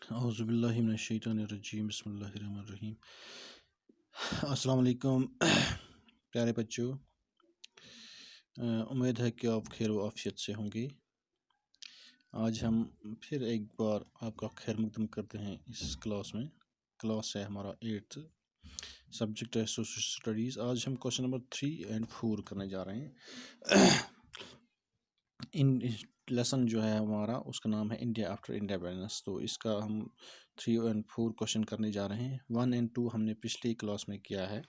اعوذ باللہ من الشیطان الرجیم، بسم اللہ الرحمن الرحیم۔ السلام علیکم پیارے بچوں، امید ہے کہ آپ خیر و عافیت سے ہوں گے۔ آج ہم پھر ایک بار آپ کا خیر مقدم کرتے ہیں اس کلاس میں۔ کلاس ہے ہمارا 8th، سبجیکٹ ہے سوشل اسٹڈیز۔ آج ہم کوشچن نمبر 3 اور 4 کرنے جا رہے ہیں۔ ان لیسن جو ہے ہمارا، اس کا نام ہے انڈیا آفٹر انڈیپینڈنس۔ تو اس کا ہم 3 اور 4 کوشچن کرنے جا رہے ہیں۔ 1 اور 2 ہم نے پچھلی کلاس میں کیا ہے،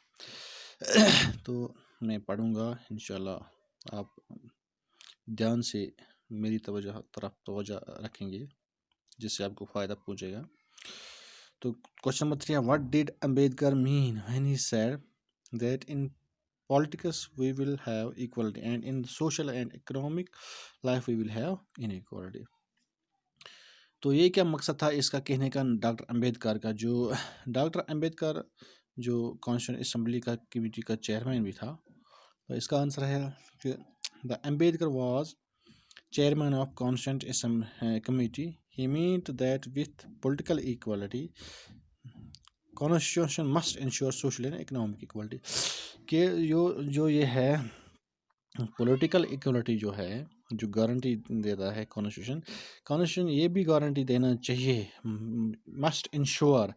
تو میں پڑھوں گا انشاءاللہ۔ آپ دھیان سے میری طرف توجہ رکھیں گے، جس سے آپ کو فائدہ پہنچے گا۔ تو کوشچن نمبر 3 ہے، what did Ambedkar mean when he said that in politics we will have equality and in social and economic life we will have inequality۔ تو یہ کیا مقصد تھا اس کا کہنے کا ڈاکٹر امبیڈکر کا؟ جو ڈاکٹر امبیڈکر جو کانسٹیٹیوشن اسمبلی کا کمیٹی کا چیئرمین بھی تھا، تو اس کا آنسر ہے کہ the Ambedkar was chairman of constitution committee. He meant that with political equality constitution must ensure social and economic equality۔ کہ جو یہ ہے پولیٹیکل ایکوالٹی جو ہے، جو گارنٹی دیتا ہے کانسٹیٹیوشن یہ بھی گارنٹی دینا چاہیے، must ensure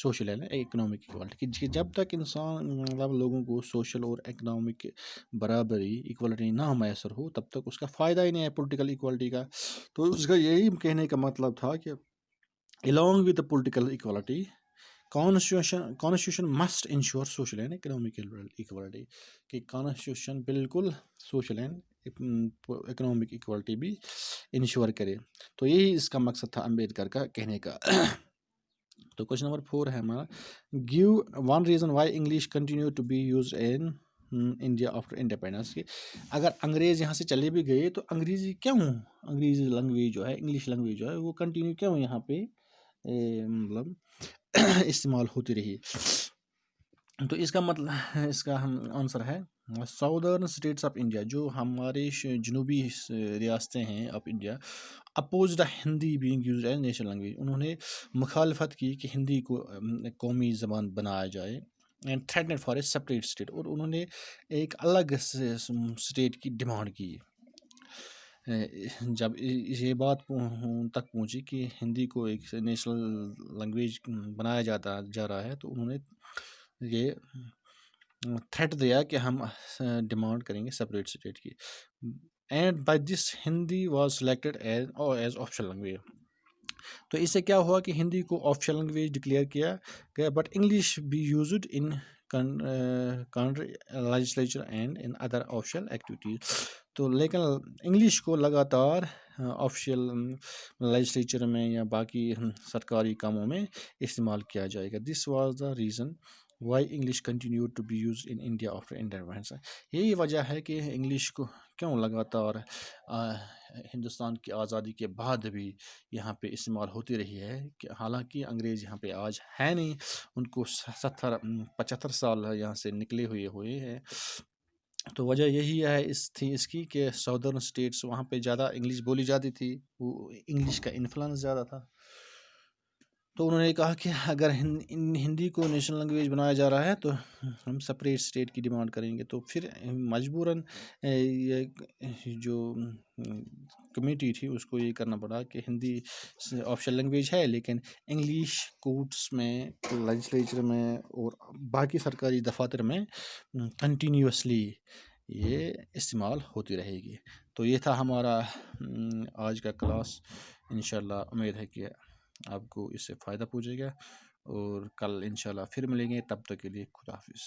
social and economic equality, کہ جب تک انسان مطلب لوگوں کو سوشل اور اکنامک برابری ایکوالٹی نہ میسر ہو، تب تک اس کا فائدہ ہی نہیں ہے پولیٹیکل ایکوالٹی کا۔ تو اس کا یہی کہنے کا مطلب تھا کہ along with the political equality constitution must ensure social and economic equality، کہ کانسٹیٹیوشن بالکل سوشل اینڈ اکنامک ایکوالٹی بھی انشور کرے۔ تو یہی اس کا مقصد تھا امبیڈکر کا کہنے کا۔ تو کوشچن نمبر 4 ہے ہمارا، give one reason why English continue to be use in India after independence. کہ اگر انگریز یہاں سے چلے بھی گئے تو انگریزی لینگویج جو ہے، انگلش لینگویج جو ہے، وہ کنٹینیو کیوں یہاں پہ مطلب استعمال ہوتی رہی؟ تو اس کا مطلب، اس کا ہم آنسر ہے، ساؤدرن اسٹیٹس آف انڈیا، جو ہمارے جنوبی ریاستیں ہیں of India, opposed Hindi being used as national language, انہوں نے مخالفت کی کہ ہندی کو قومی زبان بنایا جائے، and threatened for a separate state, اور انہوں نے ایک الگ اسٹیٹ کی ڈیمانڈ کی۔ جب یہ بات تک پہنچی کہ ہندی کو ایک نیشنل لینگویج بنایا جا رہا ہے، تو انہوں نے یہ تھریٹ دیا کہ ہم ڈیمانڈ کریں گے سپریٹ اسٹیٹ کی۔ And by this Hindi was selected as official language. تو اس سے کیا ہوا کہ ہندی کو آفیشیل لینگویج ڈکلیئر کیا گیا، but English be used in country legislature and in other official activities. تو لیکن انگلش کو لگاتار آفیشیل لیجسلیچر میں یا باقی سرکاری کاموں میں استعمال کیا جائے گا۔ This was the reason why English continue to be use in India after independence. یہی وجہ ہے کہ انگلش کو کیوں لگاتار ہندوستان کی آزادی کے بعد بھی یہاں پہ استعمال ہوتی رہی ہے، کہ حالانکہ انگریز یہاں پہ آج ہے نہیں، ان کو 75 سال یہاں سے نکلے ہوئے ہیں۔ تو وجہ یہی ہے اس کی کہ ساؤدرن اسٹیٹس وہاں پہ زیادہ انگلش بولی جاتی تھی، وہ انگلش کا انفلوئنس زیادہ تھا۔ تو انہوں نے کہا کہ اگر ہندی کو نیشنل لینگویج بنایا جا رہا ہے تو ہم سپریٹ اسٹیٹ کی ڈیمانڈ کریں گے۔ تو پھر مجبوراً یہ جو کمیٹی تھی اس کو یہ کرنا پڑا کہ ہندی آفیشیل لینگویج ہے، لیکن انگلش کورٹس میں، لیجسلیچر میں اور باقی سرکاری دفاتر میں کنٹینیوسلی یہ استعمال ہوتی رہے گی۔ تو یہ تھا ہمارا آج کا کلاس۔ انشاءاللہ امید ہے کہ آپ کو اس سے فائدہ پہنچے گا، اور کل انشاءاللہ پھر ملیں گے۔ تب تک کے لیے خدا حافظ۔